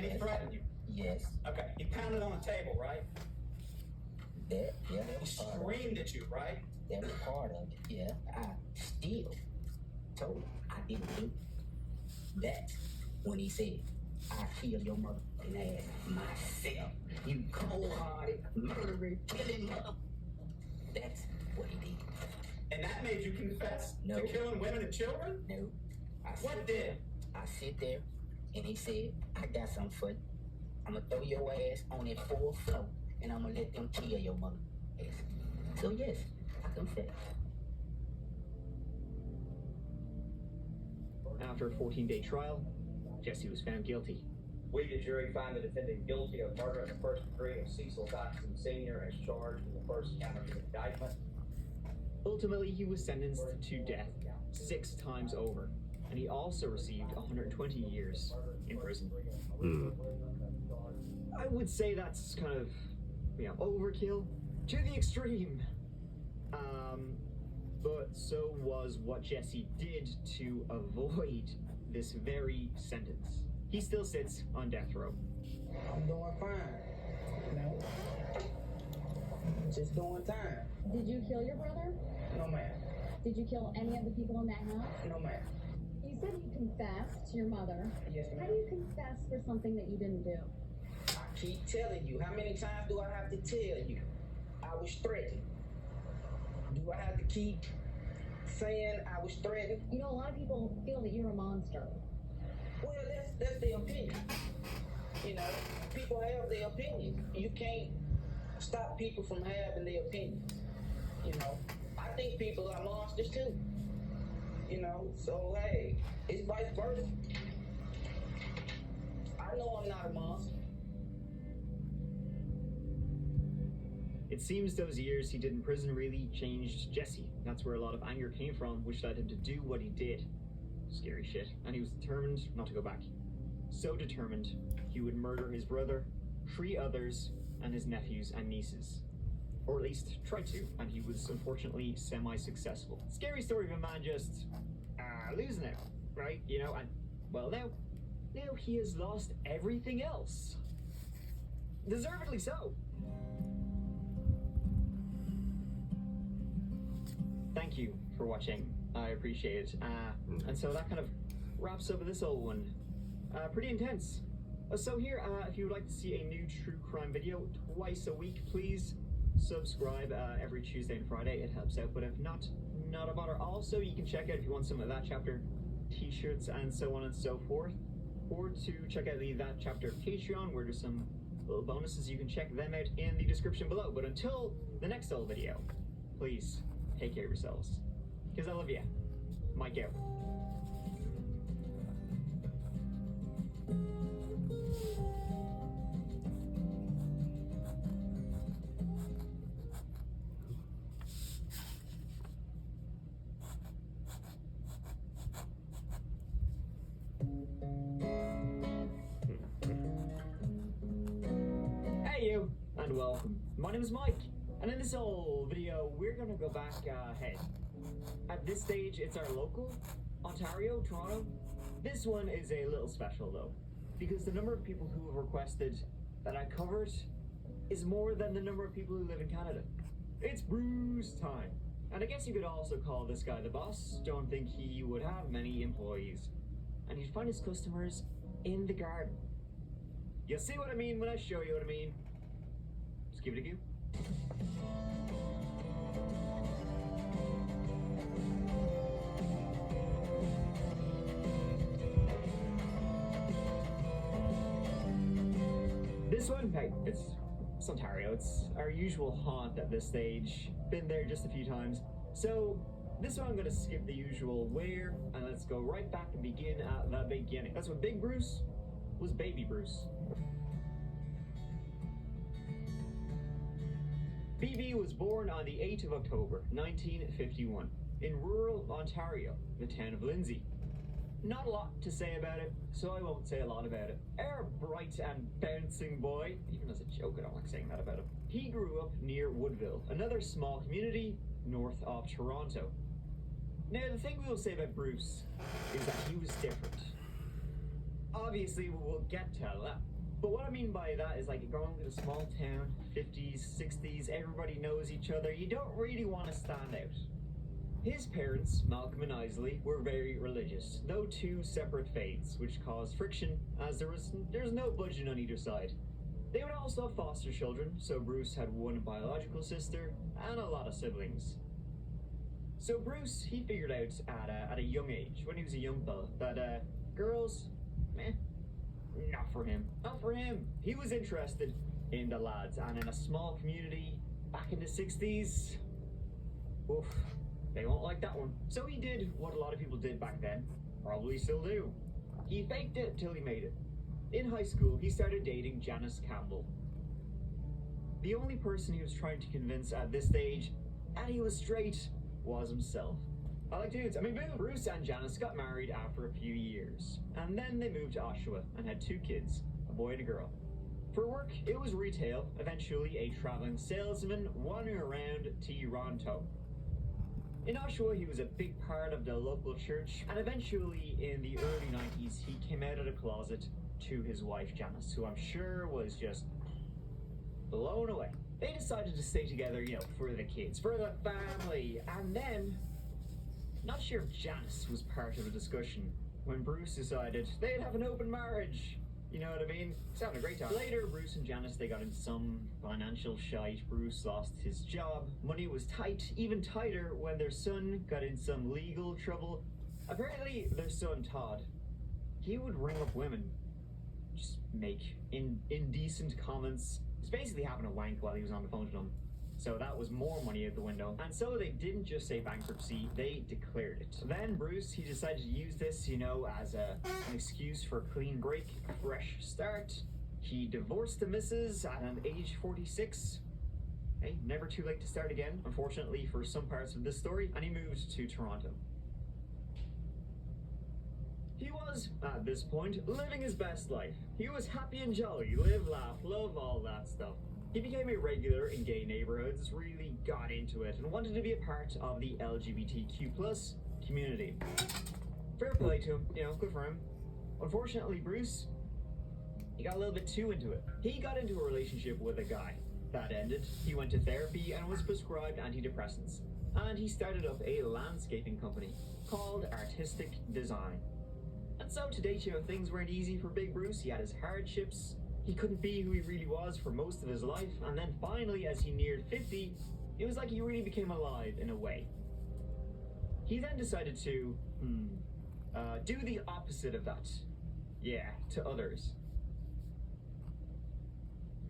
Did he threaten you? Yes. Okay. He pounded on the table, right? Yeah, He that was part of it. screamed at you, right? That was part of it, yeah. I still told him I didn't do it. That's when he said, I killed your mother and ass myself. You cold-hearted, murderer, killing mother. That's what he did. And that made you confess No. to killing women and children? No. What did? I sit there and he said, I got something for you. I'm gonna throw your ass on that 4th floor and I'm gonna let them kill your mother ass. So yes, I confess. After a 14-day trial, Jesse was found guilty. We, the jury, find the defendant guilty of murder in the first degree of Cecil Dotson Sr. as charged in the first count of the indictment. Ultimately, he was sentenced to death 6 times over, and he also received 120 years in prison. I would say that's kind of, overkill to the extreme. But so was what Jesse did to avoid this very sentence. He still sits on death row. I'm doing fine. No. Just doing time. Did you kill your brother? No, ma'am. Did you kill any of the people in that house? No, ma'am. You said you confessed to your mother. Yes, How ma'am. do you confess for something that you didn't do? I keep telling you. How many times do I have to tell you? I was threatened. Do I have to keep saying I was threatened? You know, a lot of people feel that you're a monster. Well, that's their opinion. You know, people have their opinion. You can't stop people from having their opinion. You know, I think people are monsters too. You know, so hey, it's vice versa. I know I'm not a monster. It seems those years he did in prison really changed Jesse. That's where a lot of anger came from, which led him to do what he did. Scary shit. And he was determined not to go back. So determined, he would murder his brother, 3 others, and his nephews and nieces. Or at least try to, and he was unfortunately semi-successful. Scary story of a man just losing it, right? You know, and well now he has lost everything else. Deservedly so. Thank you for watching. I appreciate it. And so that kind of wraps up this old one. Pretty intense. So here, if you would like to see a new true crime video twice a week, please subscribe every Tuesday and Friday. It helps out, but if not a bother. Also, you can check out if you want some of That Chapter t-shirts and so on and so forth, or to check out the That Chapter Patreon, where there's some little bonuses. You can check them out in the description below. But until the next old video, please take care of yourselves, because I love you. Mike out. Hey you, and welcome. My name is Mike, and in this old video, we're gonna go back ahead. At this stage, it's our local, Ontario, Toronto. This one is a little special though, because the number of people who have requested that I cover it is more than the number of people who live in Canada. It's Bruce time. And I guess you could also call this guy the boss. Don't think he would have many employees. And he'd find his customers in the garden. You'll see what I mean when I show you what I mean. Just give it a go. This one, hey, it's Ontario. It's our usual haunt at this stage. Been there just a few times. So this one I'm gonna skip the usual where, and let's go right back and begin at the beginning. That's when Big Bruce was Baby Bruce. BB was born on the 8th of October, 1951, in rural Ontario, the town of Lindsay. Not a lot to say about it, so I won't say a lot about it. Our bright and bouncing boy, even as a joke, I don't like saying that about him. He grew up near Woodville, another small community north of Toronto. Now, the thing we will say about Bruce is that he was different. obviously we'll get to that. But what I mean by that is like growing up in a small town, 50s, 60s, everybody knows each other. You don't really want to stand out. His parents, Malcolm and Isley, were very religious, though two separate faiths, which caused friction as there's no budget on either side. They would also have foster children, so Bruce had one biological sister and a lot of siblings. So Bruce, he figured out at a young age, when he was a young fella, that girls, not for him. Not for him. He was interested in the lads, and in a small community back in the 60s, oof, they won't like that one. So he did what a lot of people did back then, probably still do. He faked it till he made it. In high school, he started dating Janice Campbell. The only person he was trying to convince at this stage that he was straight was himself. I like dudes. Boom. Bruce and Janice got married after a few years, and then they moved to Oshawa and had 2 kids, a boy and a girl. For work, it was retail, eventually a traveling salesman wandering around Toronto. In Oshawa, he was a big part of the local church, and eventually in the early 90s, he came out of the closet to his wife Janice, who I'm sure was just blown away. They decided to stay together, for the kids, for the family, and then, not sure if Janice was part of the discussion, when Bruce decided they'd have an open marriage. You know what I mean? He's having a great time. Later, Bruce and Janice, they got into some financial shite. Bruce lost his job. Money was tight, even tighter when their son got in some legal trouble. Apparently, their son, Todd, he would ring up women, just make indecent comments. He was basically having a wank while he was on the phone to them. So that was more money out the window. And so they didn't just say bankruptcy, they declared it. Then Bruce, he decided to use this, as an excuse for a clean break, a fresh start. He divorced the missus at an age 46. Hey, never too late to start again, unfortunately for some parts of this story, and he moved to Toronto. He was, at this point, living his best life. He was happy and jolly, live, laugh, love, all that stuff. He became a regular in gay neighborhoods, really got into it, and wanted to be a part of the LGBTQ+ community. Fair play to him, good for him. Unfortunately, Bruce, he got a little bit too into it. He got into a relationship with a guy. That ended, he went to therapy and was prescribed antidepressants. And he started up a landscaping company called Artistic Design. And so to date, things weren't easy for Big Bruce. He had his hardships. He couldn't be who he really was for most of his life, and then finally, as he neared 50, it was like he really became alive in a way. He then decided to, do the opposite of that. Yeah, to others.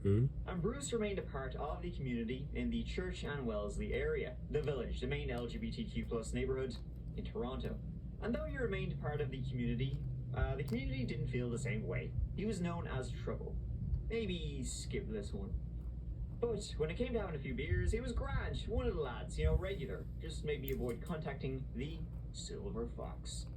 And Bruce remained a part of the community in the Church and Wellesley area, the Village, the main LGBTQ+ neighborhood in Toronto. And though he remained part of the community didn't feel the same way. He was known as Trouble. Maybe skip this one. But when it came to having a few beers, he was grand, one of the lads, regular. Just maybe avoid contacting the Silver Fox.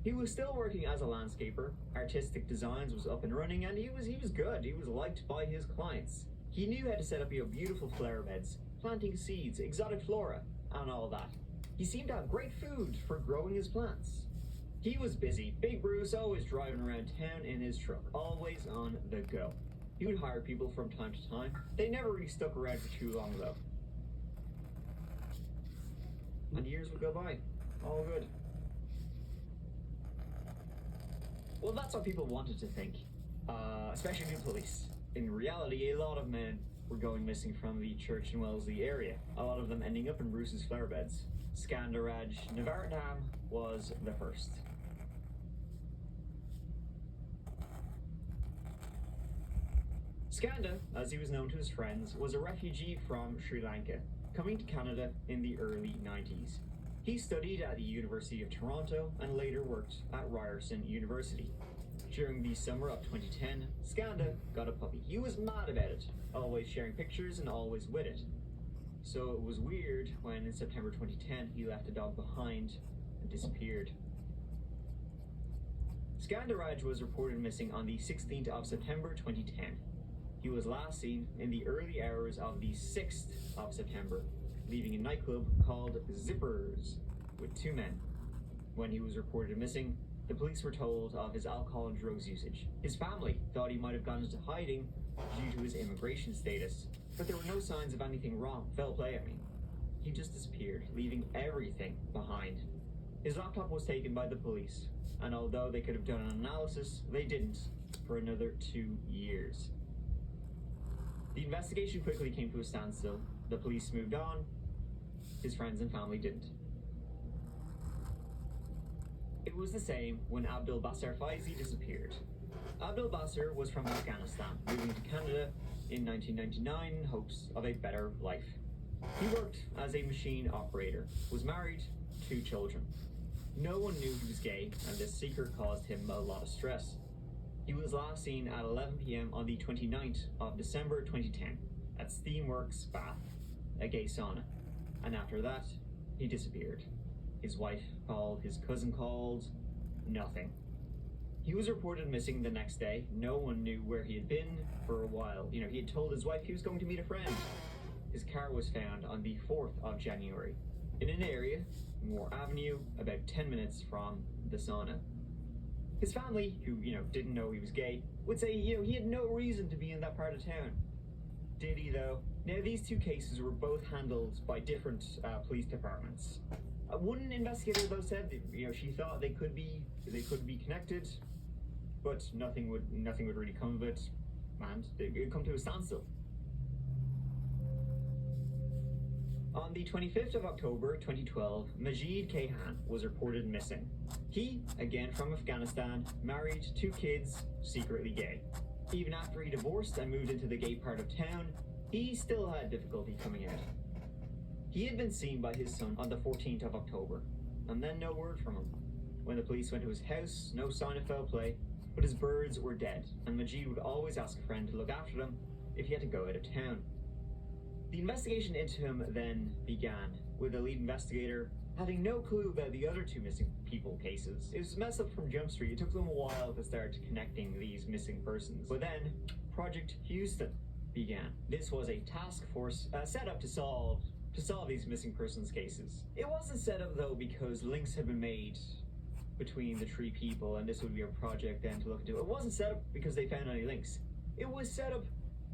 He was still working as a landscaper. Artistic Designs was up and running, and he was good. He was liked by his clients. He knew how to set up beautiful flower beds, planting seeds, exotic flora, and all that. He seemed to have great food for growing his plants. He was busy. Big Bruce, always driving around town in his truck, always on the go. He would hire people from time to time. They never really stuck around for too long, though. And years would go by. All good. Well, that's what people wanted to think, especially the police. In reality, a lot of men were going missing from the Church and Wellesley area, a lot of them ending up in Bruce's flower beds. Skandaraj Navaratnam was the first. Skanda, as he was known to his friends, was a refugee from Sri Lanka, coming to Canada in the early 90s. He studied at the University of Toronto and later worked at Ryerson University. During the summer of 2010, Skanda got a puppy. He was mad about it, always sharing pictures and always with it. So it was weird when in September 2010 he left the dog behind and disappeared. Skandaraj was reported missing on the 16th of September 2010. He was last seen in the early hours of the 6th of September, leaving a nightclub called Zippers with 2 men. When he was reported missing, the police were told of his alcohol and drugs usage. His family thought he might have gone into hiding due to his immigration status, but there were no signs of anything wrong. Foul play, I mean. He just disappeared, leaving everything behind. His laptop was taken by the police, and although they could have done an analysis, they didn't for another 2 years. The investigation quickly came to a standstill. The police moved on. His friends and family didn't. It was the same when Abdul Basser Faizi disappeared. Abdul Basser was from Afghanistan, moving to Canada in 1999 in hopes of a better life. He worked as a machine operator, was married, 2 children. No one knew he was gay, and this secret caused him a lot of stress. He was last seen at 11 p.m. on the 29th of December 2010 at Steamworks Bath, a gay sauna. And after that, he disappeared. His wife called, his cousin called, nothing. He was reported missing the next day. No one knew where he had been for a while. He had told his wife he was going to meet a friend. His car was found on the 4th of January in an area, Moore Avenue, about 10 minutes from the sauna. His family, who, didn't know he was gay, would say, he had no reason to be in that part of town. Did he, though? Now, these 2 cases were both handled by different police departments. One investigator, though, said that, she thought they could be connected, but nothing would really come of it, and it would come to a standstill. On the 25th of October 2012, Majid Kayhan was reported missing. He, again from Afghanistan, married 2 kids, secretly gay. Even after he divorced and moved into the gay part of town, he still had difficulty coming out. He had been seen by his son on the 14th of October, and then no word from him. When the police went to his house, no sign of foul play, but his birds were dead, and Majid would always ask a friend to look after them if he had to go out of town. The investigation into him then began, with the lead investigator having no clue about the other 2 missing people cases. It was messed up from Jump Street. It took them a while to start connecting these missing persons. But then, Project Houston began. This was a task force set up to solve these missing persons cases. It wasn't set up, though, because links had been made between the 3 people and this would be a project then to look into. It wasn't set up because they found any links. It was set up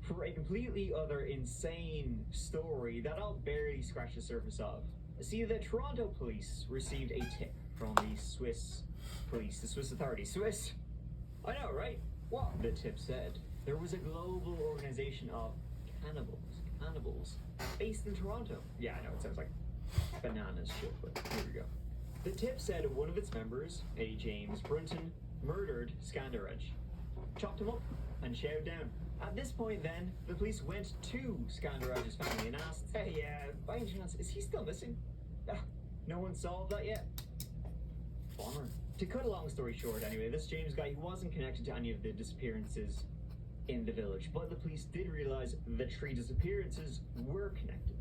for a completely other insane story that I'll barely scratch the surface of. See, the Toronto police received a tip from the Swiss police, the Swiss authorities. Swiss? I know, right? What? The tip said. There was a global organization of cannibals, based in Toronto. Yeah, I know, it sounds like bananas shit, but here we go. The tip said one of its members, a James Brunton, murdered Skandaraj, chopped him up, and chowed down. At this point then, the police went to Skandaraj's family and asked, hey, by any chance, is he still missing? No one solved that yet? Bummer. To cut a long story short anyway, this James guy, he wasn't connected to any of the disappearances in the village, but the police did realize the 3 disappearances were connected.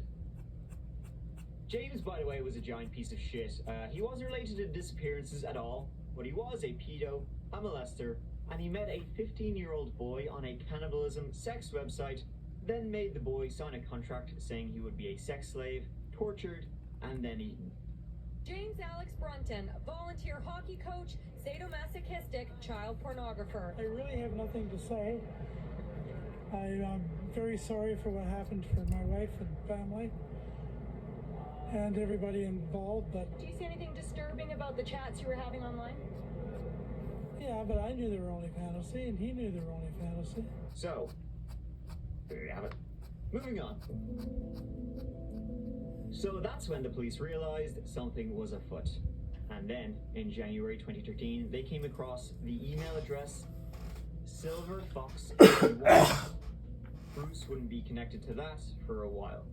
James, by the way, was a giant piece of shit. He wasn't related to disappearances at all, but he was a pedo, a molester, and he met a 15-year-old boy on a cannibalism sex website, then made the boy sign a contract saying he would be a sex slave, tortured, and then eaten. James Alex Brunton, volunteer hockey coach, sadomasochistic child pornographer. I really have nothing to say. I'm very sorry for what happened for my wife and family and everybody involved, but... Do you see anything disturbing about the chats you were having online? Yeah, but I knew they were only fantasy, and he knew they were only fantasy. So, there you have it. Moving on. So that's when the police realized something was afoot. And then, in January 2013, they came across the email address Silver Fox 81. Bruce wouldn't be connected to that for a while.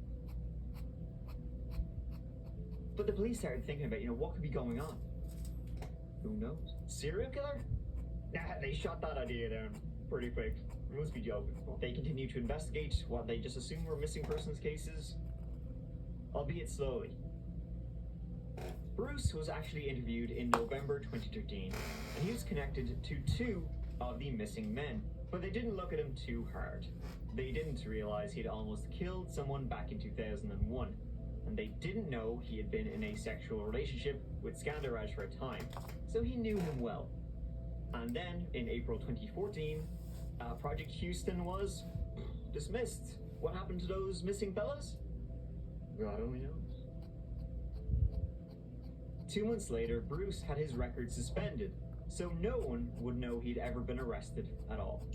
But the police started thinking about, what could be going on? Who knows? Serial killer? Nah, they shot that idea down pretty quick. You must be joking. They continued to investigate what they just assumed were missing persons cases, albeit slowly. Bruce was actually interviewed in November 2013, and he was connected to 2 of the missing men, but they didn't look at him too hard. They didn't realize he'd almost killed someone back in 2001. and they didn't know he had been in a sexual relationship with Skandaraj for a time, so he knew him well. And then, in April 2014, Project Houston was dismissed. What happened to those missing fellas? God only knows. 2 months later, Bruce had his record suspended, so no one would know he'd ever been arrested at all.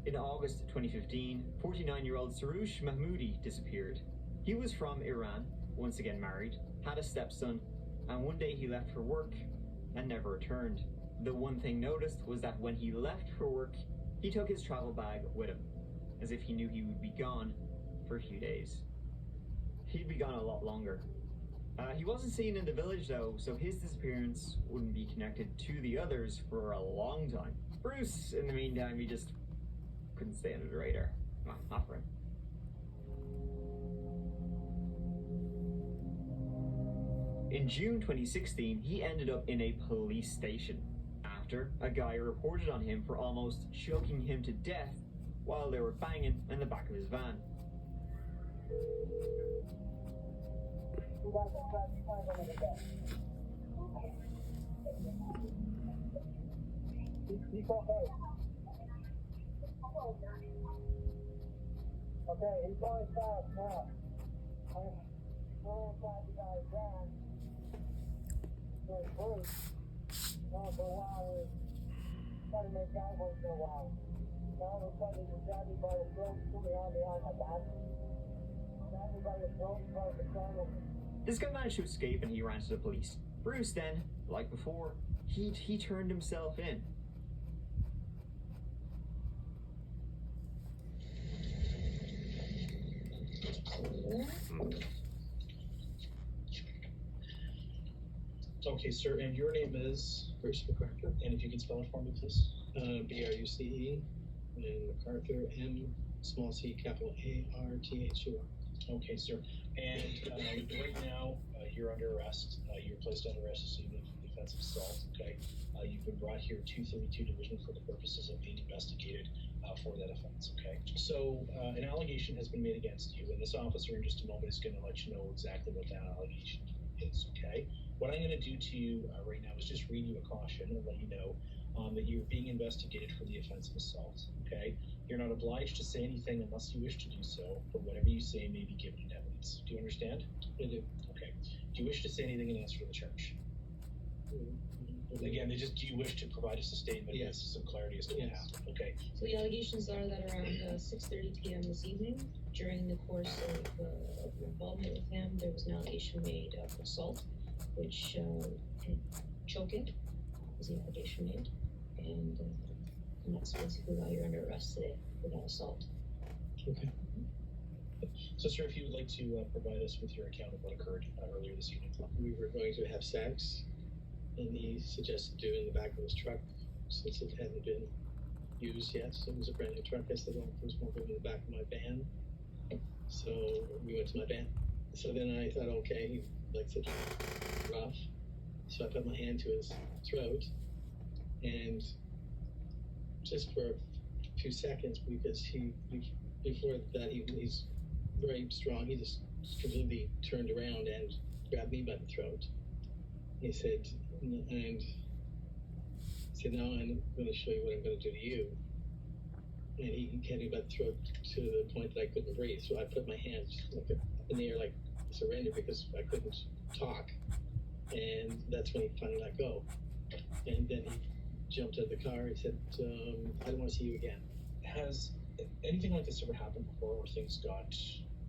In August 2015, 49-year-old Sarush Mahmoudi disappeared. He was from Iran, once again married, had a stepson, and one day he left for work and never returned. The one thing noticed was that when he left for work, he took his travel bag with him, as if he knew he would be gone for a few days. He'd be gone a lot longer. He wasn't seen in the village though, so his disappearance wouldn't be connected to the others for a long time. Bruce, in the meantime, he just couldn't stay under the radar. Well, not for him. In June 2016, he ended up in a police station after a guy reported on him for almost choking him to death while they were banging in the back of his van. Okay, he's going fast now. I'm inside the guy's van. There's Bruce. For a while, we're trying to make guy work for a while. Now all of a sudden, he grabbed me by the throat, threw me on behind my back. Grabbed me by the throat, started to strangle me. This guy managed to escape and he ran to the police. Bruce then, like before, he turned himself in. Okay, sir, and your name is? Bruce McArthur. And if you could spell it for me, please. B-R-U-C-E, and McArthur, M-C-A-R-T-H-U-R. Okay, sir. And right now, you're under arrest. You're placed under arrest this evening for the offense of assault, okay? You've been brought here 232 Division for the purposes of being investigated for that offense, okay? So, an allegation has been made against you, and this officer in just a moment is going to let you know exactly what that allegation is, okay? What I'm going to do to you right now is just read you a caution and let you know that you're being investigated for the offense of assault, okay? You're not obliged to say anything unless you wish to do so, but whatever you say may be given in evidence. Do you understand? I do. Okay. Do you wish to say anything in answer to the charge? Again, do you wish to provide us a statement Yes. with some clarity as to what happened? Okay. So the allegations are that around 6:30 p.m. this evening, during the course of your involvement with him, there was an allegation made of assault, which choking was the allegation made, and that's basically why you're under arrest today for that assault. Okay. So, sir, if you would like to provide us with your account of what occurred earlier this evening. We were going to have sex, and he suggested doing it in the back of his truck since it hadn't been used yet. So it was a brand new truck. I said, well, there's more room in the back of my van. So we went to my van. So then I thought, okay, he likes it rough. So I put my hand to his throat, and just for a few seconds, because before that he's very strong, he just completely turned around and grabbed me by the throat. He said, now I'm going to show you what I'm going to do to you. And he had me by the throat to the point that I couldn't breathe. So I put my hands up in the air like surrender because I couldn't talk. And that's when he finally let go. And then he jumped out of the car. He said, I don't want to see you again. Has anything like this ever happened before where things got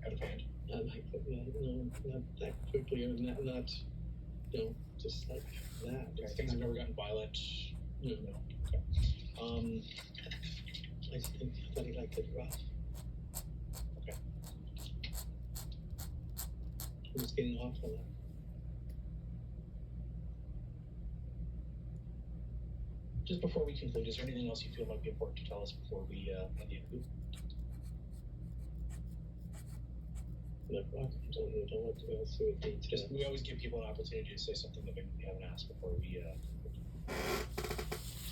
out of hand? Not like that, no, not that quickly, or not just like that. Okay, things have never gotten violent? No. Okay. I thought he liked it rough. Okay. He was getting off on that. Just before we conclude, is there anything else you feel might be important to tell us before we end the interview? Look, I don't know what else would be. Just, we always give people an opportunity to say something that maybe we haven't asked before we. I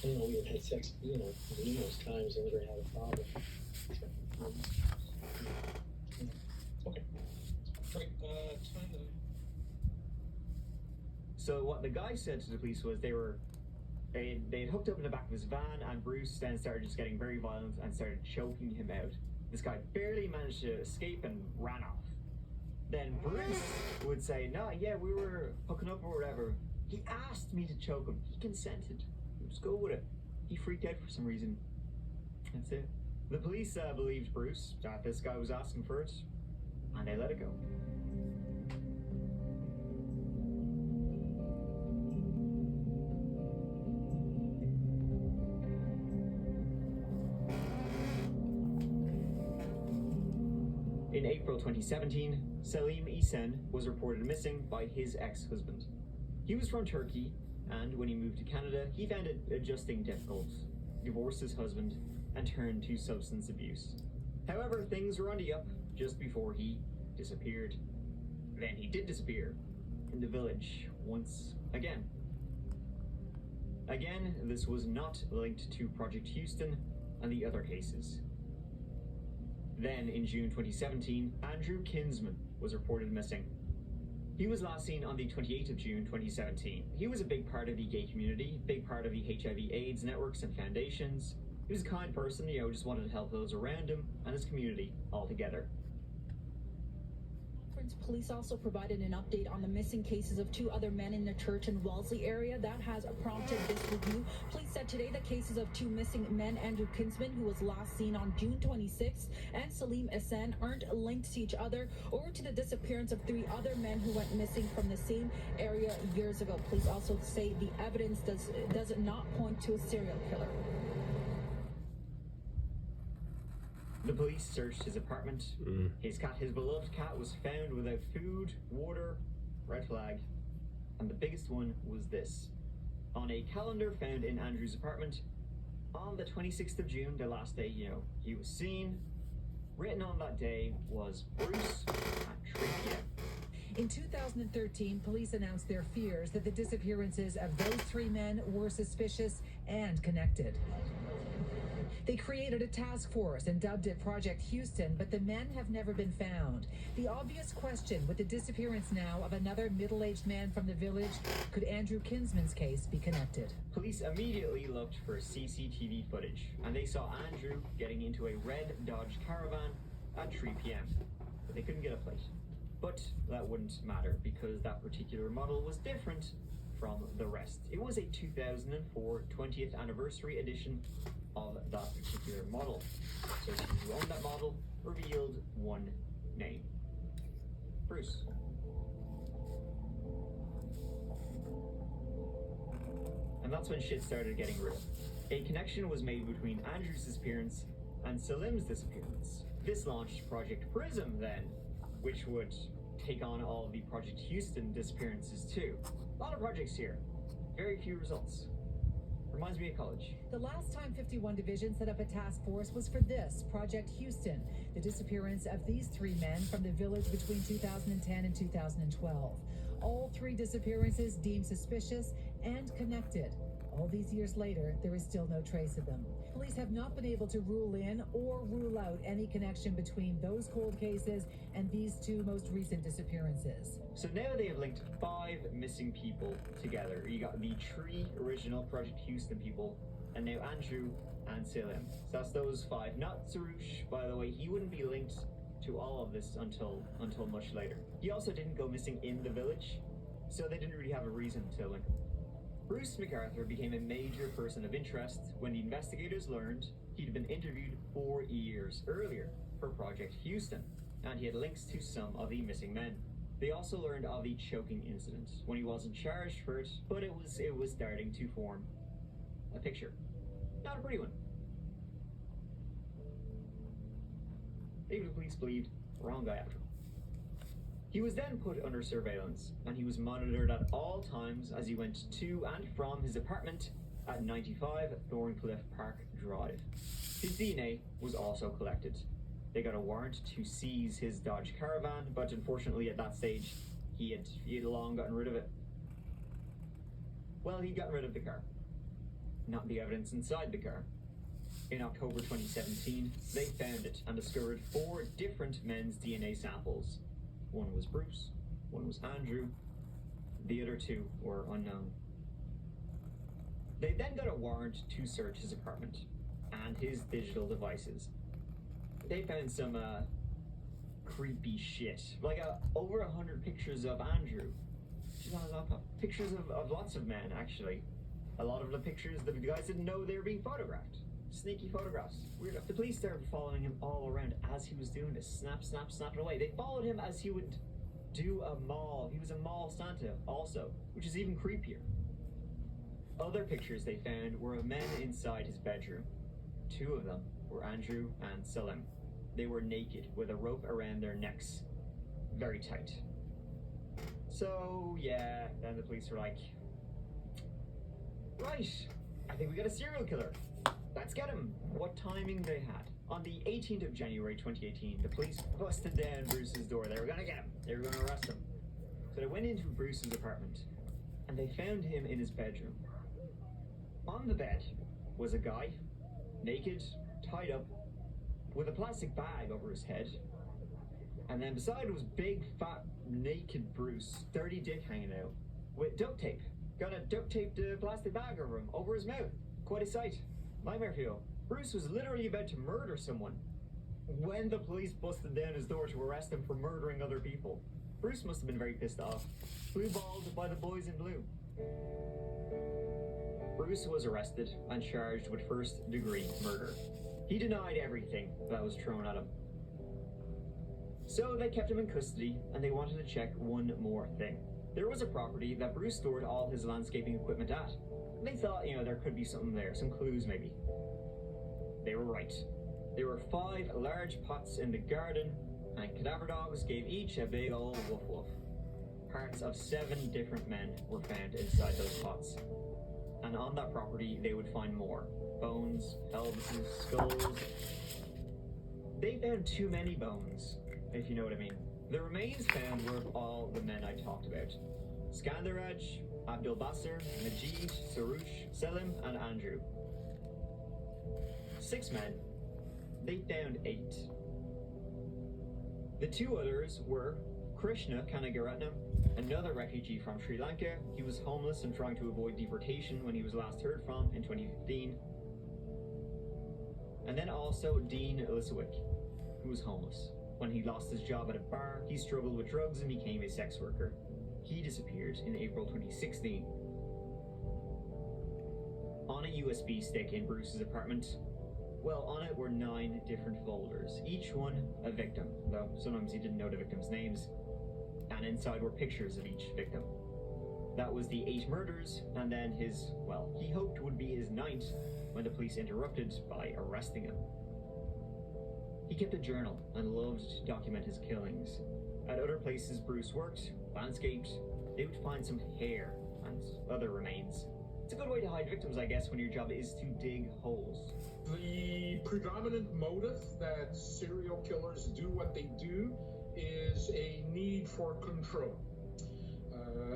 don't know. We have had sex, numerous times and never had a problem. Okay. Right. Time to. So what the guy said to the police was they'd hooked up in the back of his van, and Bruce then started just getting very violent and started choking him out. This guy barely managed to escape and ran off. Then Bruce would say, no, yeah, we were hooking up or whatever. He asked me to choke him. He consented. Just go with it. He freaked out for some reason. That's it. The police believed Bruce, that this guy was asking for it, and they let it go. In April 2017, Salim Isen was reported missing by his ex-husband. He was from Turkey, and when he moved to Canada, he found it adjusting difficult, divorced his husband, and turned to substance abuse. However, things were on the up just before he disappeared. Then he did disappear in the village once again. Again, this was not linked to Project Houston and the other cases. Then, in June 2017, Andrew Kinsman was reported missing. He was last seen on the 28th of June 2017. He was a big part of the gay community, big part of the HIV/AIDS networks and foundations. He was a kind person, just wanted to help those around him and his community altogether. Police also provided an update on the missing cases of 2 other men in the Church and Wellesley area that has prompted this review. Police said today the cases of 2 missing men, Andrew Kinsman, who was last seen on June 26th, and Salim Isen, aren't linked to each other or to the disappearance of 3 other men who went missing from the same area years ago. Police also say the evidence does not point to a serial killer. The police searched his apartment. His beloved cat, was found without food, water, red flag. And the biggest one was this. On a calendar found in Andrew's apartment, on the 26th of June, the last day, he was seen, written on that day was Bruce at 3 p.m. In 2013, police announced their fears that the disappearances of those 3 men were suspicious and connected. They created a task force and dubbed it Project Houston, but the men have never been found. The obvious question with the disappearance now of another middle-aged man from the village, could Andrew Kinsman's case be connected? Police immediately looked for CCTV footage, and they saw Andrew getting into a red Dodge Caravan at 3 p.m. But they couldn't get a plate. But that wouldn't matter, because that particular model was different from the rest. It was a 2004 20th anniversary edition of that particular model. Searching who owned that model revealed one name: Bruce. And that's when shit started getting real. A connection was made between Andrew's disappearance and Salim's disappearance. This launched Project Prism then, which would take on all of the Project Houston disappearances too. A lot of projects here, very few results. Reminds me of college. The last time 51 Division set up a task force was for this, Project Houston, the disappearance of these 3 men from the village between 2010 and 2012. All 3 disappearances deemed suspicious and connected. All these years later, there is still no trace of them. Police have not been able to rule in or rule out any connection between those cold cases and these 2 most recent disappearances. So now they have linked 5 missing people together. You got the 3 original Project Houston people, and now Andrew and Salim. So that's those 5. Not Sarouche, by the way. He wouldn't be linked to all of this until much later. He also didn't go missing in the village, so they didn't really have a reason to link him. Bruce McArthur became a major person of interest when the investigators learned he'd been interviewed 4 years earlier for Project Houston, and he had links to some of the missing men. They also learned of the choking incident when he wasn't charged for it, but it was starting to form a picture. Not a pretty one. Even the police believed the wrong guy after all. He was then put under surveillance, and he was monitored at all times as he went to and from his apartment at 95 Thorncliffe Park Drive. His DNA was also collected. They got a warrant to seize his Dodge Caravan, but unfortunately at that stage, he had long gotten rid of it. Well, he'd gotten rid of the car. Not the evidence inside the car. In October 2017, they found it and discovered 4 different men's DNA samples. One was Bruce, one was Andrew, the other 2 were unknown. They then got a warrant to search his apartment and his digital devices. They found some creepy shit, like over 100 pictures of Andrew. She's on his laptop. Pictures of lots of men, actually. A lot of the pictures, the guys didn't know they were being photographed. Sneaky photographs. Weird. The police started following him all around as he was doing this. Snap, snap, snap it away. They followed him as he would do a mall. He was a mall Santa also, which is even creepier. Other pictures they found were of men inside his bedroom. 2 of them were Andrew and Salim. They were naked with a rope around their necks. Very tight. So, yeah, then the police were like, right, I think we got a serial killer. Let's get him. What timing they had. On the 18th of January 2018, the police busted down Bruce's door. They were gonna get him. They were gonna arrest him. So they went into Bruce's apartment, and they found him in his bedroom. On the bed was a guy, naked, tied up, with a plastic bag over his head. And then beside was big, fat, naked Bruce, dirty dick hanging out, with duct tape. Got a duct taped plastic bag over him, over his mouth. Quite a sight. Nightmare fuel. Bruce was literally about to murder someone when the police busted down his door to arrest him for murdering other people. Bruce must have been very pissed off. Blue-balled by the boys in blue. Bruce was arrested and charged with first-degree murder. He denied everything that was thrown at him. So they kept him in custody, and they wanted to check one more thing. There was a property that Bruce stored all his landscaping equipment at. They thought, there could be something there, some clues maybe. They were right. There were 5 large pots in the garden, and cadaver dogs gave each a big old woof woof. Parts of 7 different men were found inside those pots. And on that property, they would find more. Bones, pelvises, skulls. They found too many bones, if you know what I mean. The remains found were of all the men I talked about. Skandaraj, Abdul Basir, Majid, Sarush, Selim, and Andrew. 6 men. They found 8. The 2 others were Krishna Kanagaratnam, another refugee from Sri Lanka. He was homeless and trying to avoid deportation when he was last heard from in 2015. And then also Dean Lisowick, who was homeless. When he lost his job at a bar, he struggled with drugs and became a sex worker. He disappeared in April 2016. On a USB stick in Bruce's apartment, on it were 9 different folders, each one a victim, though sometimes he didn't know the victims' names, and inside were pictures of each victim. That was the 8 murders, and then his, he hoped would be his 9th when the police interrupted by arresting him. He kept a journal and loved to document his killings. At other places Bruce worked, landscaped, they would find some hair and other remains. It's a good way to hide victims, I guess, when your job is to dig holes. The predominant motive that serial killers do what they do is a need for control.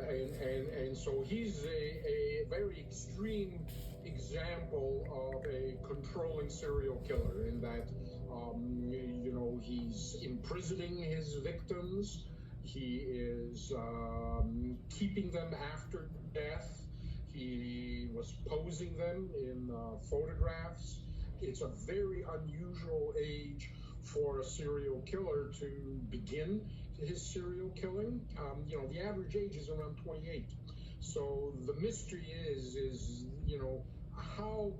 And so he's a very extreme example of a controlling serial killer in that, he's imprisoning his victims. He is keeping them after death. He was posing them in photographs. It's a very unusual age for a serial killer to begin his serial killing. The average age is around 28. So the mystery is how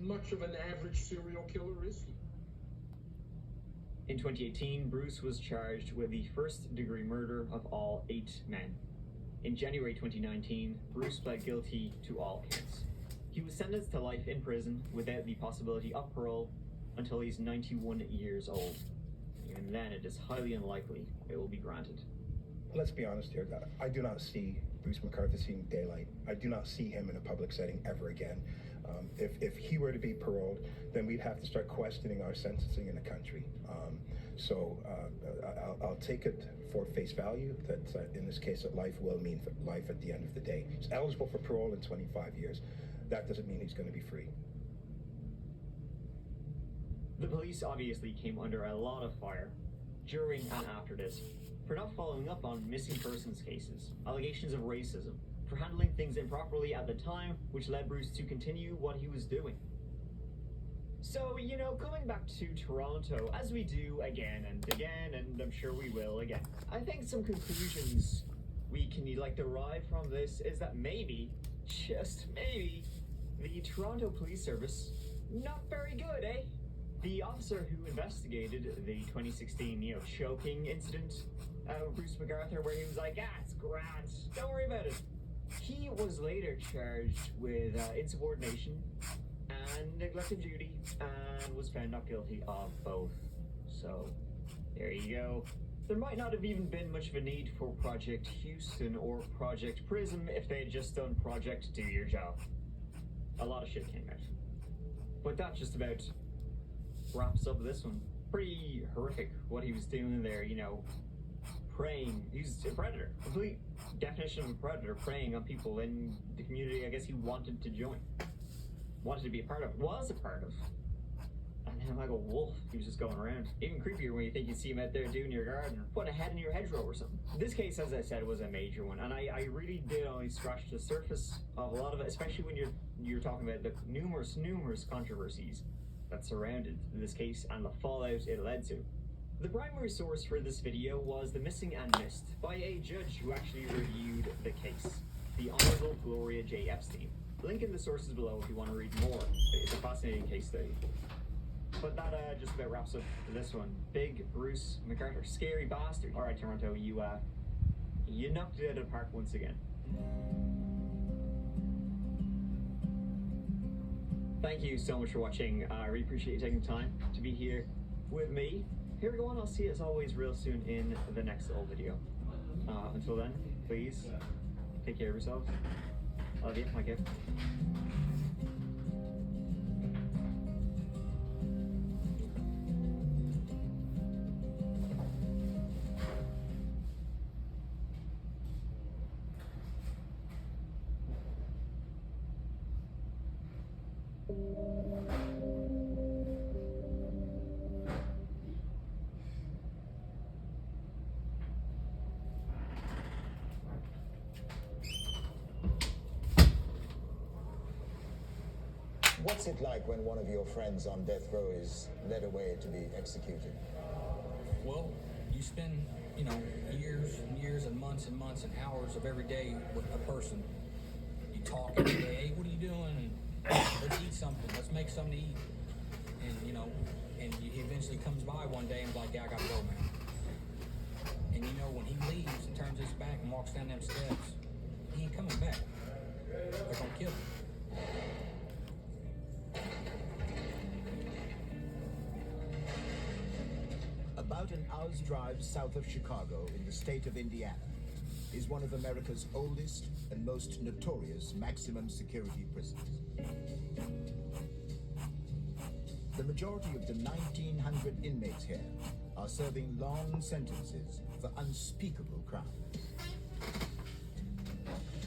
much of an average serial killer is he? In 2018, Bruce was charged with the first-degree murder of all 8 men. In January 2019, Bruce pled guilty to all counts. He was sentenced to life in prison without the possibility of parole until he's 91 years old. Even then, it is highly unlikely it will be granted. Let's be honest here, I do not see Bruce McCarthy seeing daylight. I do not see him in a public setting ever again. If he were to be paroled, then we'd have to start questioning our sentencing in the country. I'll take it for face value that in this case that life will mean life at the end of the day. He's eligible for parole in 25 years. That doesn't mean he's going to be free. The police obviously came under a lot of fire during and after this for not following up on missing persons cases, allegations of racism, for handling things improperly at the time, which led Bruce to continue what he was doing. So, you know, coming back to Toronto, as we do again and again, and I'm sure we will again, I think some conclusions we can derive from this is that maybe, just maybe, the Toronto Police Service, not very good, eh? The officer who investigated the 2016, choking incident with Bruce McArthur, where he was like, it's grand, don't worry about it. He was later charged with insubordination and neglect of duty, and was found not guilty of both. So, there you go. There might not have even been much of a need for Project Houston or Project Prism if they had just done Project Do Your Job. A lot of shit came out. But that just about wraps up this one. Pretty horrific what he was doing there, preying. He's a predator. Complete definition of a predator, preying on people in the community I guess he wanted to join. Wanted to be a part of, was a part of. And then like a wolf, he was just going around. Even creepier when you think you see him out there doing your garden, or putting a head in your hedgerow or something. This case, as I said, was a major one, and I really did only scratch the surface of a lot of it, especially when you're talking about the numerous controversies that surrounded this case and the fallout it led to. The primary source for this video was The Missing and Missed by a judge who actually reviewed the case, the Honorable Gloria J. Epstein. Link in the sources below if you want to read more. It's a fascinating case study. But that just about wraps up this one. Big Bruce McArthur, scary bastard. All right, Toronto, you knocked it out of the park once again. Thank you so much for watching. I really appreciate you taking the time to be here with me. Here we go on. I'll see you as always real soon in the next old video. Until then, please take care of yourselves. Love you, my gift. What's it like when one of your friends on death row is led away to be executed? Well, you spend, years and years and months and hours of every day with a person. You talk every day, hey, what are you doing? Let's eat something, let's make something to eat. And, and he eventually comes by one day and is like, yeah, I gotta go, man. And when he leaves and turns his back and walks down them steps, he ain't coming back. They're gonna kill him. About an hour's drive south of Chicago in the state of Indiana is one of America's oldest and most notorious maximum security prisons. The majority of the 1,900 inmates here are serving long sentences for unspeakable crimes.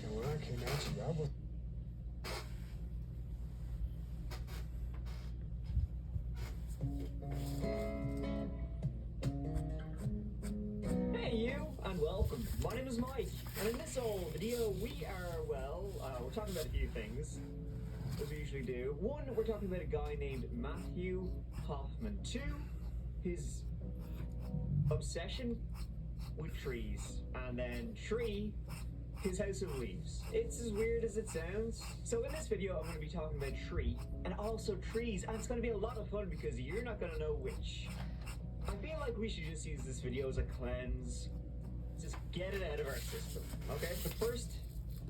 And when I came out here, I was... Welcome. My name is Mike, and in this old video, we're talking about a few things, as we usually do. One, we're talking about a guy named Matthew Hoffman. Two, his obsession with trees. And then three, his house of leaves. It's as weird as it sounds. So in this video, I'm going to be talking about tree, and also trees, and it's going to be a lot of fun because you're not going to know which. I feel like we should just use this video as a cleanse. Just get it out of our system, okay? But first,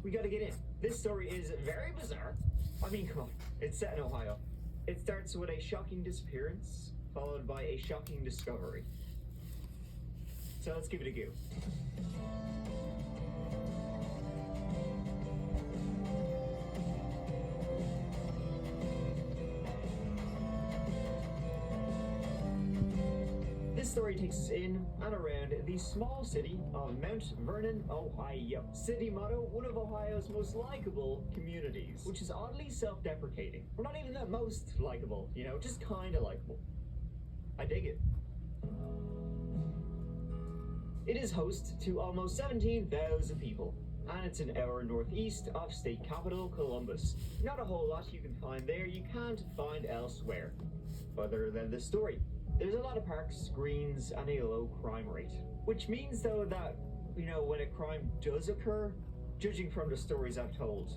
we gotta get in. This story is very bizarre. I mean, come on. It's set in Ohio. It starts with a shocking disappearance, followed by a shocking discovery. So let's give it a go. This story takes us in and around the small city of Mount Vernon, Ohio. City motto, one of Ohio's most likable communities, which is oddly self-deprecating. We're not even the most likable, just kinda likable. I dig it. It is host to almost 17,000 people, and it's an hour northeast of state capital Columbus. Not a whole lot you can find there you can't find elsewhere, other than this story. There's a lot of parks, greens, and a low crime rate. Which means, though, that, when a crime does occur, judging from the stories I've told,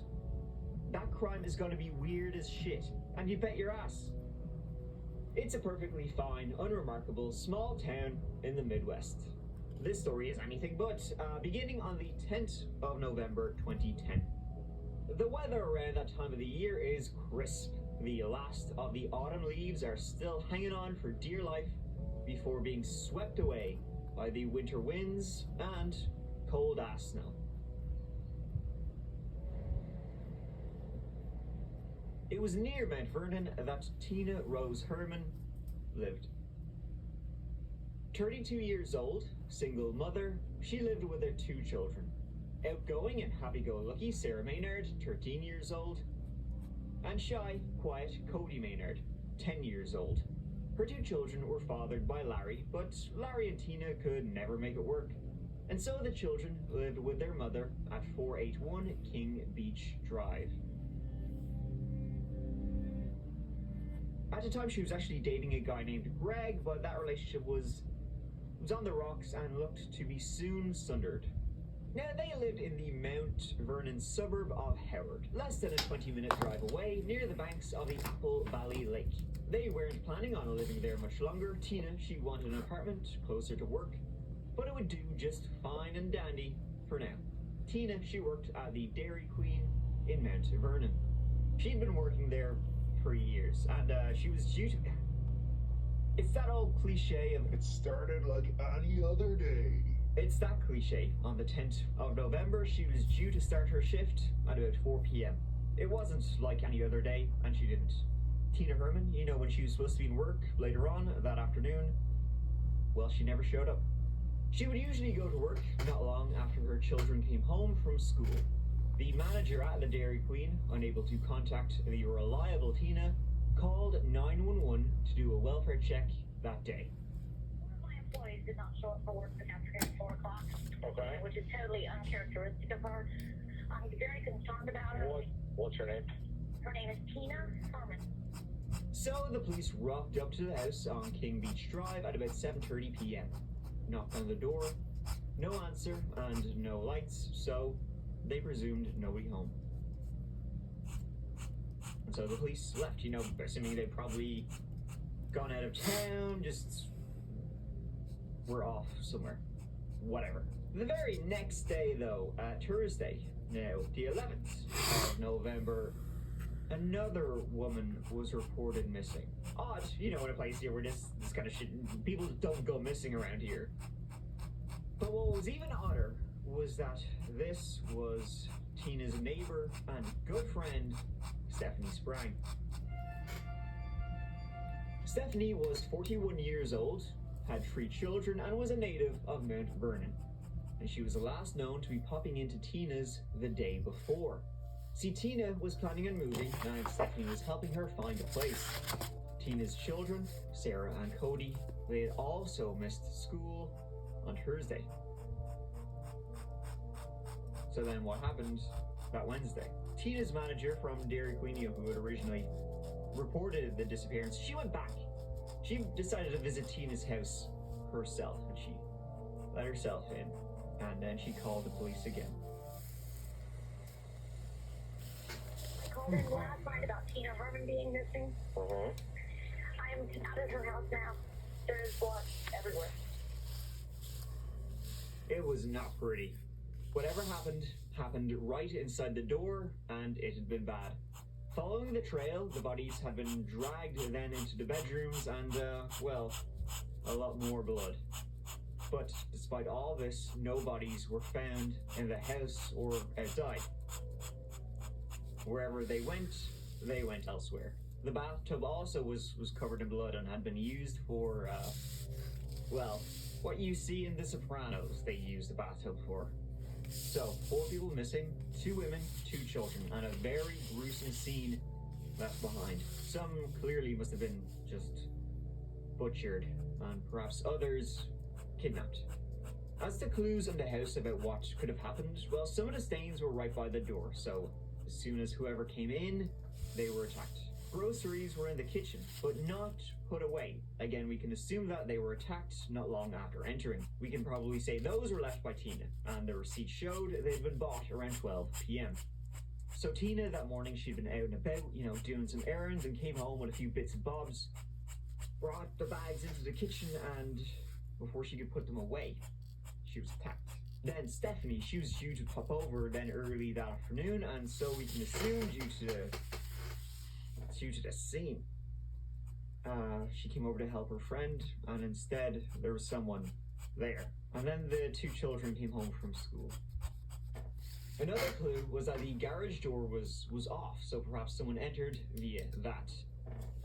that crime is going to be weird as shit, and you bet your ass. It's a perfectly fine, unremarkable, small town in the Midwest. This story is anything but, beginning on the 10th of November 2010. The weather around that time of the year is crisp. The last of the autumn leaves are still hanging on for dear life before being swept away by the winter winds and cold-ass snow. It was near Mount Vernon that Tina Rose Herman lived. 32 years old, single mother, she lived with her 2 children. Outgoing and happy-go-lucky Sarah Maynard, 13 years old, and shy, quiet Cody Maynard, 10 years old. Her 2 children were fathered by Larry, but Larry and Tina could never make it work. And so the children lived with their mother at 481 King Beach Drive. At the time, she was actually dating a guy named Greg, but that relationship was on the rocks and looked to be soon sundered. Now, they lived in the Mount Vernon suburb of Howard, less than a 20-minute drive away, near the banks of the Apple Valley Lake. They weren't planning on living there much longer. Tina, she wanted an apartment closer to work, but it would do just fine and dandy for now. Tina, she worked at the Dairy Queen in Mount Vernon. She'd been working there for years, and she was due to... It's that old cliche of... It started like any other day. It's that cliche. On the 10th of November, she was due to start her shift at about 4 p.m. It wasn't like any other day, and she didn't. Tina Herman, when she was supposed to be in work later on that afternoon, well, she never showed up. She would usually go to work not long after her children came home from school. The manager at the Dairy Queen, unable to contact the reliable Tina, called 911 to do a welfare check that day. My employees did not show up for work this afternoon at 4 o'clock. Okay. Which is totally uncharacteristic of her. I'm very concerned about her. What's her name? Her name is Tina Herman. So the police rocked up to the house on King Beach Drive at about 7:30 p.m. Knocked on the door, no answer and no lights, so they presumed nobody home. And so the police left, assuming they'd probably gone out of town, just were off somewhere. Whatever. The very next day, though, Thursday, now the 11th of November, another woman was reported missing. Odd, in a place here where this kind of shit, people don't go missing around here. But what was even odder was that this was Tina's neighbor and good friend, Stephanie Sprang. Stephanie was 41 years old, had 3 children, and was a native of Mount Vernon. And she was the last known to be popping into Tina's the day before. See, Tina was planning on moving, and Stephanie was helping her find a place. Tina's children, Sarah and Cody, they had also missed school on Thursday. So then what happened that Wednesday? Tina's manager from Dairy Queen, who had originally reported the disappearance, she went back. She decided to visit Tina's house herself, and she let herself in, and then she called the police again. I called in last night about Tina Herman being missing. I am out at her house now. There is blood everywhere. It was not pretty. Whatever happened right inside the door, and it had been bad. Following the trail, the bodies had been dragged then into the bedrooms, and, a lot more blood. But despite all this, no bodies were found in the house or outside. Wherever they went elsewhere. The bathtub also was covered in blood and had been used for, what you see in The Sopranos they used the bathtub for. So, 4 people missing, 2 women, 2 children, and a very gruesome scene left behind. Some clearly must have been just butchered, and perhaps others kidnapped. As to clues in the house about what could have happened, well, some of the stains were right by the door, so as soon as whoever came in, they were attacked. Groceries were in the kitchen, but not put away. Again, we can assume that they were attacked not long after entering. We can probably say those were left by Tina, and the receipt showed they'd been bought around 12 p.m. So Tina, that morning, she'd been out and about, doing some errands, and came home with a few bits and bobs, brought the bags into the kitchen, and before she could put them away, she was attacked. Then Stephanie, she was due to pop over then early that afternoon, and so we can assume due to the scene, she came over to help her friend, and instead there was someone there. And then the two children came home from school. Another clue was that the garage door was off, so perhaps someone entered via that.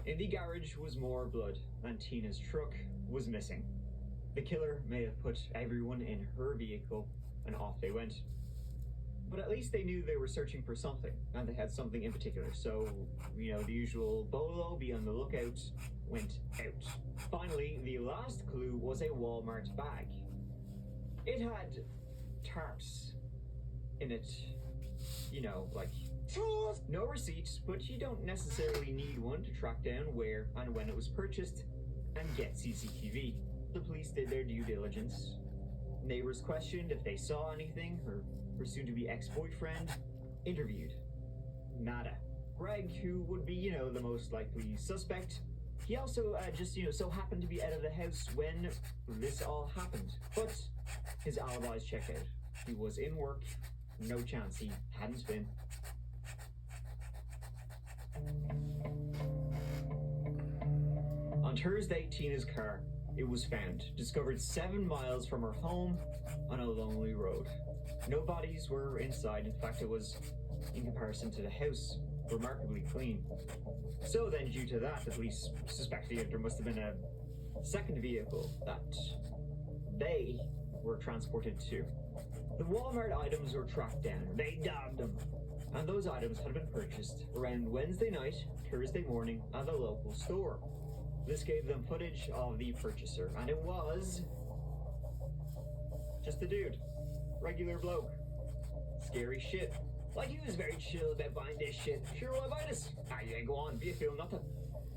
In the garage was more blood, and Tina's truck was missing. The killer may have put everyone in her vehicle, and off they went. But at least they knew they were searching for something, and they had something in particular, so, the usual bolo, be on the lookout, went out. Finally, the last clue was a Walmart bag. It had tarps in it, like no receipts, but you don't necessarily need one to track down where and when it was purchased and get CCTV. The police did their due diligence. Neighbors questioned if they saw anything. Her soon-to-be ex-boyfriend interviewed. Nada. Greg, who would be, the most likely suspect, he also just, so happened to be out of the house when this all happened. But his alibis checked out. He was in work. No chance he hadn't been. On Thursday, Tina's car, it was found, discovered 7 miles from her home on a lonely road. No bodies were inside. In fact, it was, in comparison to the house, remarkably clean. So then, due to that, the police suspected there must have been a second vehicle that they were transported to. The Walmart items were tracked down. They dogged them. And those items had been purchased around Wednesday night, Thursday morning at the local store. This gave them footage of the purchaser, and it was just a dude. Regular bloke. Scary shit. Like, he was very chill about buying this shit. Sure, will I buy this? Yeah, go on, be a fool, nothing.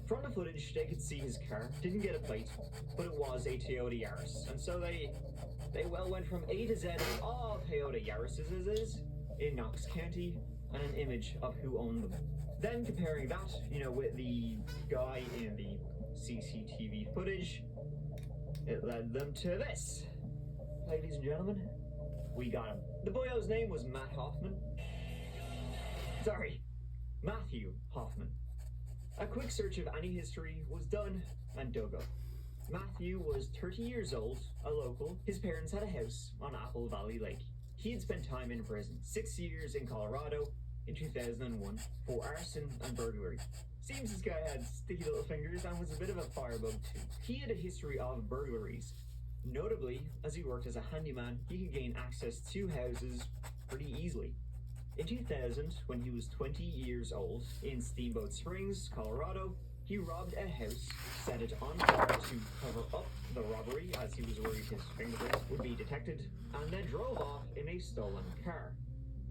From the footage, they could see his car. Didn't get a plate, but it was a Toyota Yaris. And so they well went from A to Z of all Toyota Yarises in Knox County, and an image of who owned them. Then comparing that, with the guy in the CCTV footage, it led them to this. Ladies and gentlemen, we got him. The boyo's name was Matthew Hoffman. A quick search of any history was done and dug up. Matthew was 30 years old, a local. His parents had a house on Apple Valley Lake. He had spent time in prison, 6 years in Colorado in 2001 for arson and burglary. Seems this guy had sticky little fingers and was a bit of a firebug too. He had a history of burglaries. Notably, as he worked as a handyman, he could gain access to houses pretty easily. In 2000, when he was 20 years old, in Steamboat Springs, Colorado, he robbed a house, set it on fire to cover up the robbery as he was worried his fingerprints would be detected, and then drove off in a stolen car.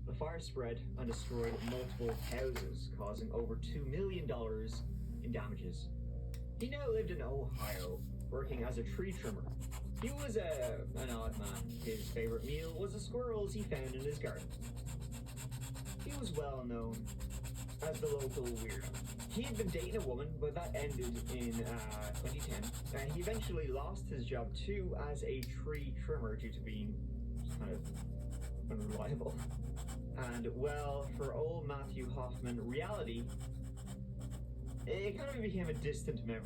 The fire spread and destroyed multiple houses, causing over $2 million in damages. He now lived in Ohio, working as a tree trimmer. He was an odd man. His favorite meal was the squirrels he found in his garden. He was well known as the local weirdo. He had been dating a woman, but that ended in 2010. And he eventually lost his job too as a tree trimmer due to being kind of unreliable. And well, for old Matthew Hoffman, reality, it kind of became a distant memory.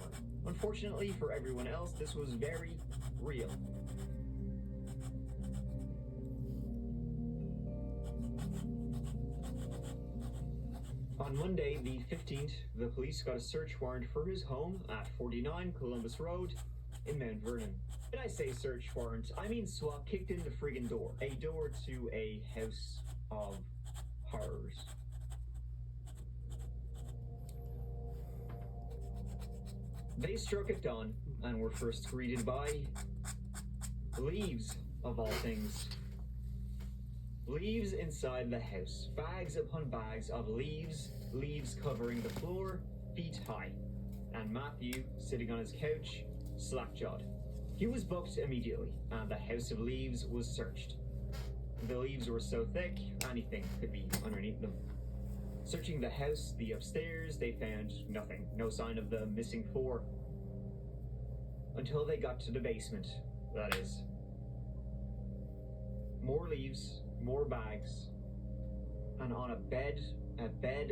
Unfortunately for everyone else, this was very real. On Monday, the 15th, the police got a search warrant for his home at 49 Columbus Road in Mount Vernon. When I say search warrant, I mean SWAT kicked in the friggin' door. A door to a house of horrors. They struck at dawn and were first greeted by leaves, of all things. Leaves inside the house. Bags upon bags of leaves, leaves covering the floor, feet high. And Matthew, sitting on his couch, slack-jawed. He was booked immediately, and the House of Leaves was searched. The leaves were so thick, anything could be underneath them. Searching the house, the upstairs, they found nothing. No sign of the missing four. Until they got to the basement, that is. More leaves, more bags, and on a bed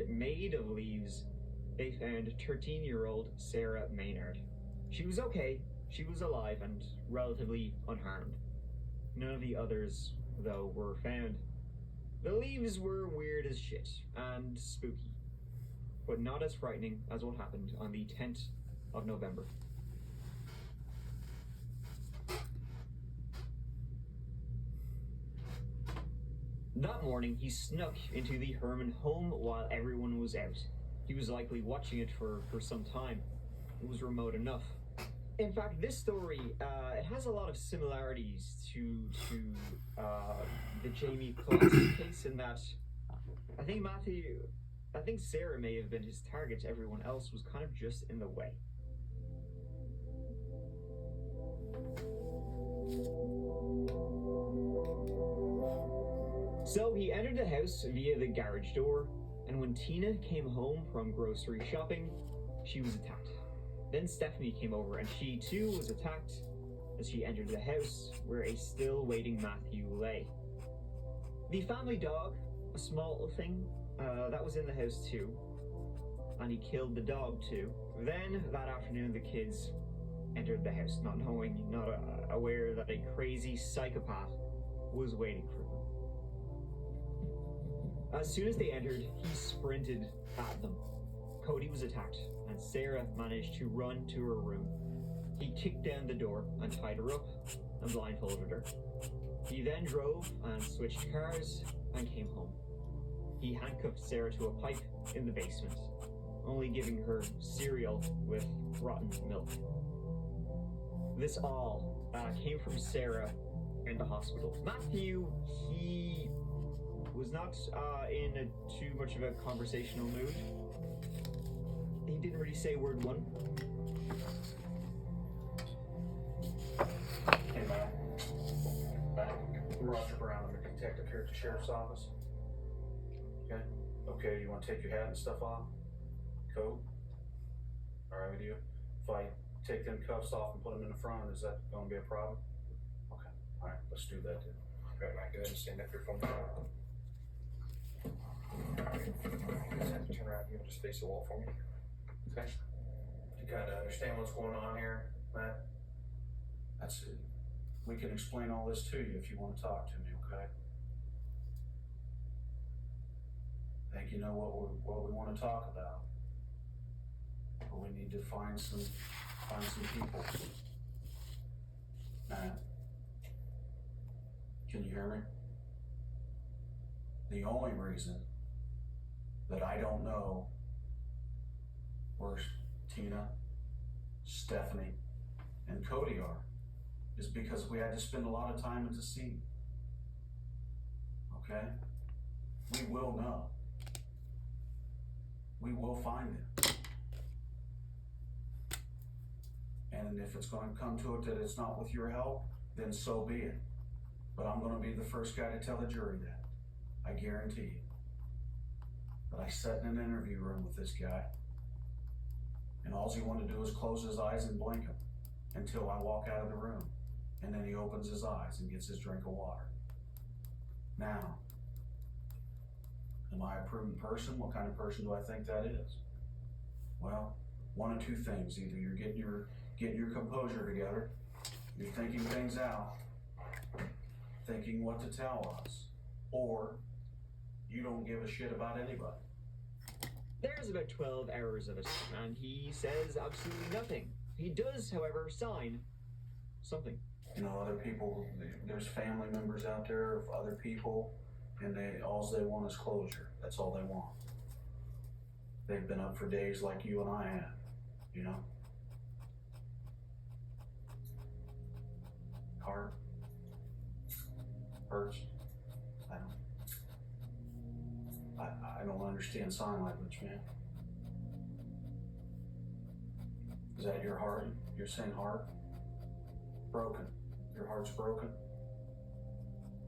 made of leaves, they found 13-year-old Sarah Maynard. She was okay, she was alive and relatively unharmed. None of the others, though, were found. The leaves were weird as shit and spooky, but not as frightening as what happened on the 10th of November. That morning, he snuck into the Herman home while everyone was out. He was likely watching it for some time. It was remote enough. In fact, this story, it has a lot of similarities to the Jamie Colossus case in that I think Sarah may have been his target. Everyone else was kind of just in the way. So he entered the house via the garage door, and when Tina came home from grocery shopping, she was attacked. Then Stephanie came over, and she too was attacked as she entered the house where a still waiting Matthew lay. The family dog, a small thing, that was in the house too, and he killed the dog too. Then that afternoon, the kids entered the house, not knowing, not aware that a crazy psychopath was waiting for them. As soon as they entered, he sprinted at them. Cody was attacked, and Sarah managed to run to her room. He kicked down the door and tied her up and blindfolded her. He then drove and switched cars and came home. He handcuffed Sarah to a pipe in the basement, only giving her cereal with rotten milk. This all came from Sarah in the hospital. Matthew, he was not in too much of a conversational mood. He didn't really say word one. Hey, Matt. I'm Roger Brown. I'm a detective here at the sheriff's office. Okay? Okay, you want to take your hat and stuff off? Coat? Alright with you? If I take them cuffs off and put them in the front, is that going to be a problem? Okay. Alright, let's do that then. Alright, Matt, go ahead and stand up here for me. You guys have to turn around. You can just face the wall for me. Okay? You kind of understand what's going on here, Matt? That's it. We can explain all this to you if you want to talk to me, okay? I think you know what we want to talk about. But we need to find some people. Matt, can you hear me? The only reason that I don't know where Tina, Stephanie, and Cody are is because we had to spend a lot of time at the scene. Okay? We will know. We will find them. And if it's going to come to it that it's not with your help, then so be it. But I'm going to be the first guy to tell the jury that. I guarantee you. But I sat in an interview room with this guy, and all he wanted to do is close his eyes and blink them until I walk out of the room. And then he opens his eyes and gets his drink of water. Now, am I a prudent person? What kind of person do I think that is? Well, one of two things. Either you're getting your composure together, you're thinking things out, thinking what to tell us, or you don't give a shit about anybody. There's about 12 hours of it, and he says absolutely nothing. He does, however, sign something. You know, other people, there's family members out there of other people, and all they want is closure. That's all they want. They've been up for days like you and I have, you know? Heart. Hurts. I don't understand sign language, man. Is that your heart? You're saying heart? Broken. Your heart's broken?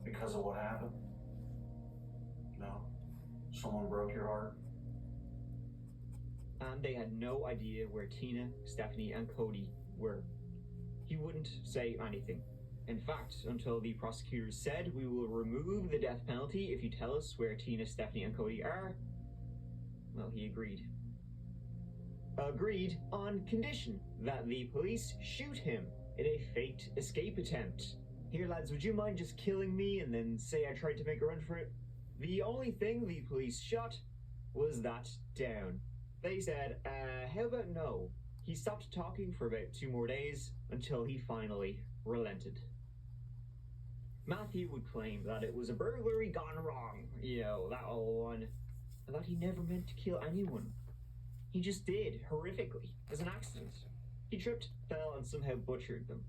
Because of what happened? No. Someone broke your heart? And they had no idea where Tina, Stephanie, and Cody were. He wouldn't say anything. In fact, until the prosecutors said, "We will remove the death penalty if you tell us where Tina, Stephanie, and Cody are," well, he agreed. Agreed on condition that the police shoot him in a faked escape attempt. Here, lads, would you mind just killing me and then say I tried to make a run for it? The only thing the police shot was that down. They said, how about no? He stopped talking for about 2 more days until he finally relented. Matthew would claim that it was a burglary gone wrong, that old one, and that he never meant to kill anyone. He just did, horrifically, as an accident. He tripped, fell, and somehow butchered them.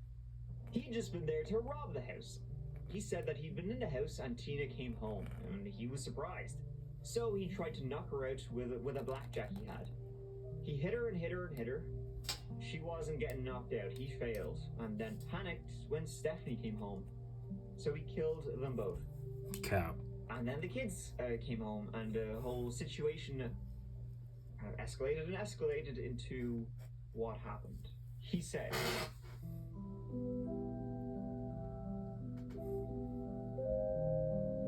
He'd just been there to rob the house. He said that he'd been in the house and Tina came home, and he was surprised. So he tried to knock her out with a blackjack he had. He hit her and hit her and hit her. She wasn't getting knocked out, he failed, and then panicked when Stephanie came home. So he killed them both. Cap. And then the kids came home, and the whole situation escalated and escalated into what happened. He said,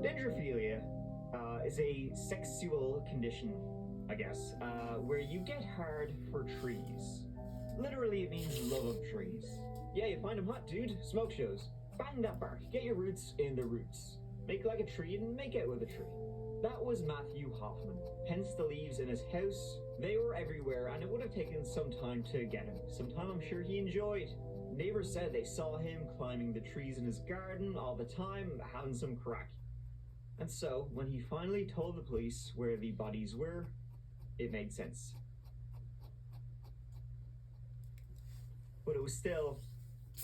dendrophilia is a sexual condition, I guess, where you get hard for trees. Literally, it means love of trees. Yeah, you find them hot, dude. Smoke shows. Bang that bark. Get your roots in the roots. Make like a tree and make out with a tree. That was Matthew Hoffman. Hence the leaves in his house. They were everywhere, and it would have taken some time to get him. Some time I'm sure he enjoyed. Neighbors said they saw him climbing the trees in his garden all the time, having some crack. And so, when he finally told the police where the bodies were, it made sense. But it was still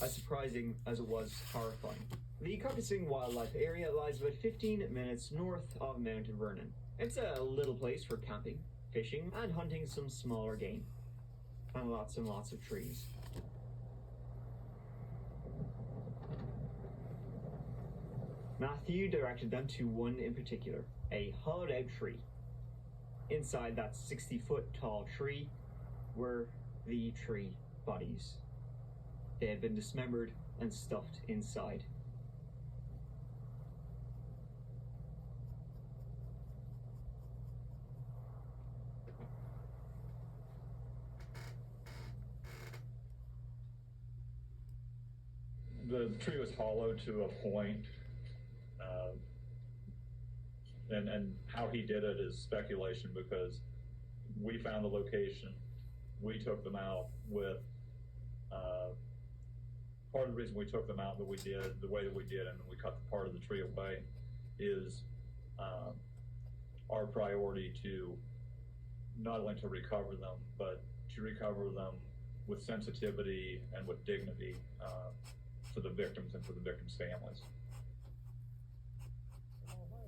as surprising as it was horrifying. The Carcassing Wildlife Area lies about 15 minutes north of Mount Vernon. It's a little place for camping, fishing, and hunting some smaller game. And lots of trees. Matthew directed them to one in particular, a hollowed out tree. Inside that 60-foot tall tree were the tree bodies. They had been dismembered and stuffed inside. The tree was hollowed to a point, and how he did it is speculation, because we found the location, we took them out with, part of the reason we took them out that we did, the way that we did, and we cut the part of the tree away, is our priority to not only to recover them, but to recover them with sensitivity and with dignity for the victims and for the victims' families.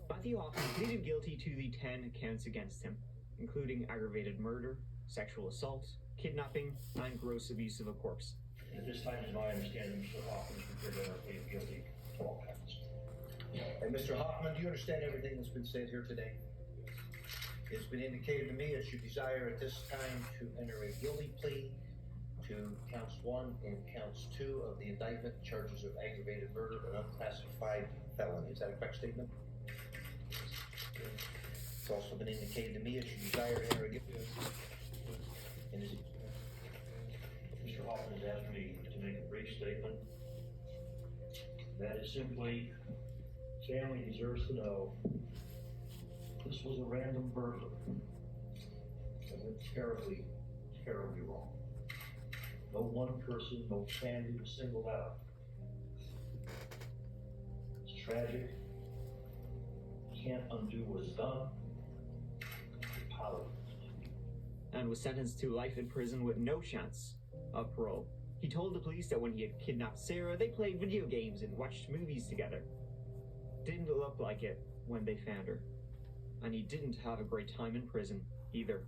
Matthew Hoffman pleaded guilty to the 10 counts against him, including aggravated murder, sexual assault, kidnapping, and gross abuse of a corpse. At this time, as my understanding, Mr. Hoffman is prepared to plead guilty to all counts. And Mr. Hoffman, do you understand everything that's been said here today? It's been indicated to me that you desire at this time to enter a guilty plea to counts 1 and counts 2 of the indictment, charges of aggravated murder and unclassified felony. Is that a correct statement? It's also been indicated to me that you desire to enter a guilty plea. And is it? Mr. Hoffman has asked me to make a brief statement. That is simply, family deserves to know this was a random burglary. It went terribly, terribly wrong. No one person, no family was singled out. It's tragic. Can't undo what is done. Powerless. And was sentenced to life in prison with no chance of parole. He told the police that when he had kidnapped Sarah, they played video games and watched movies together. Didn't look like it when they found her. And he didn't have a great time in prison either.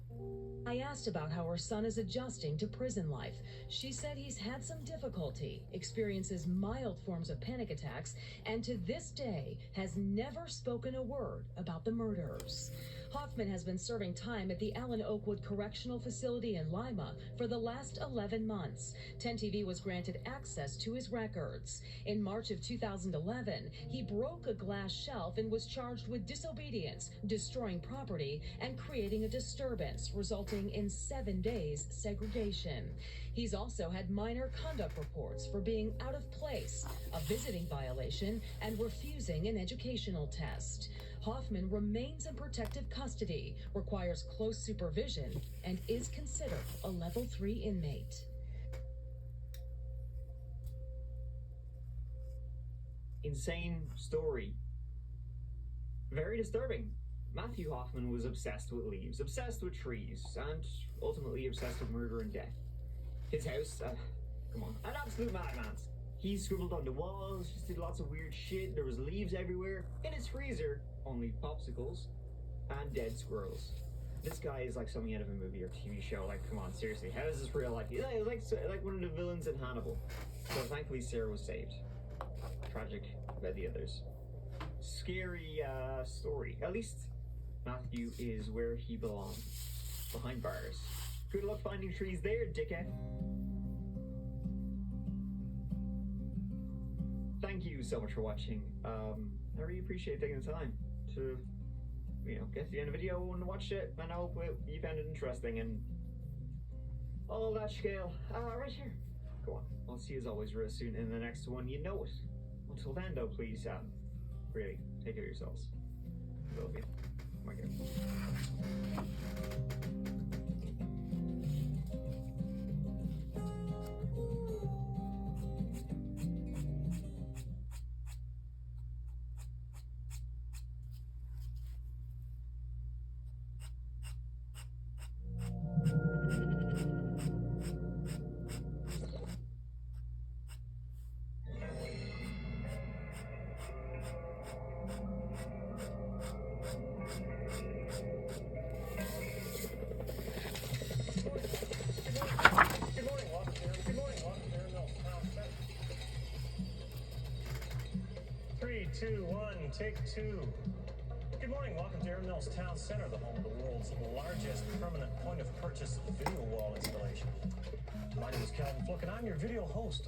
I asked about how her son is adjusting to prison life. She said he's had some difficulty, experiences mild forms of panic attacks, and to this day has never spoken a word about the murders. Hoffman has been serving time at the Allen Oakwood Correctional Facility in Lima for the last 11 months. 10TV was granted access to his records. In March of 2011, he broke a glass shelf and was charged with disobedience, destroying property, and creating a disturbance, resulting in 7 days segregation. He's also had minor conduct reports for being out of place, a visiting violation, and refusing an educational test. Hoffman remains in protective custody, requires close supervision, and is considered a level 3 inmate. Insane story. Very disturbing. Matthew Hoffman was obsessed with leaves, obsessed with trees, and ultimately obsessed with murder and death. His house, come on, an absolute madman. He scribbled on the walls, just did lots of weird shit. There was leaves everywhere. In his freezer, only popsicles and dead squirrels. This guy is like something out of a movie or TV show. Like, come on, seriously, how is this real life? He's like one of the villains in Hannibal. So thankfully Sarah was saved. Tragic about the others. Scary story. At least Matthew is where he belongs. Behind bars. Good luck finding trees there, dickhead. Thank you so much for watching. I really appreciate taking the time to, get to the end of the video and watch it. And I hope you found it interesting and all that scale. Right here. Go on. I'll see you as always real soon in the next one. You know it. Until then, though, please, really, take care of yourselves. I love you. Oh my God. Take two. Good morning, welcome to Erin Mills Town Center, the home of the world's largest permanent point of purchase video wall installation. My name is Calvin Fluke and I'm your video host.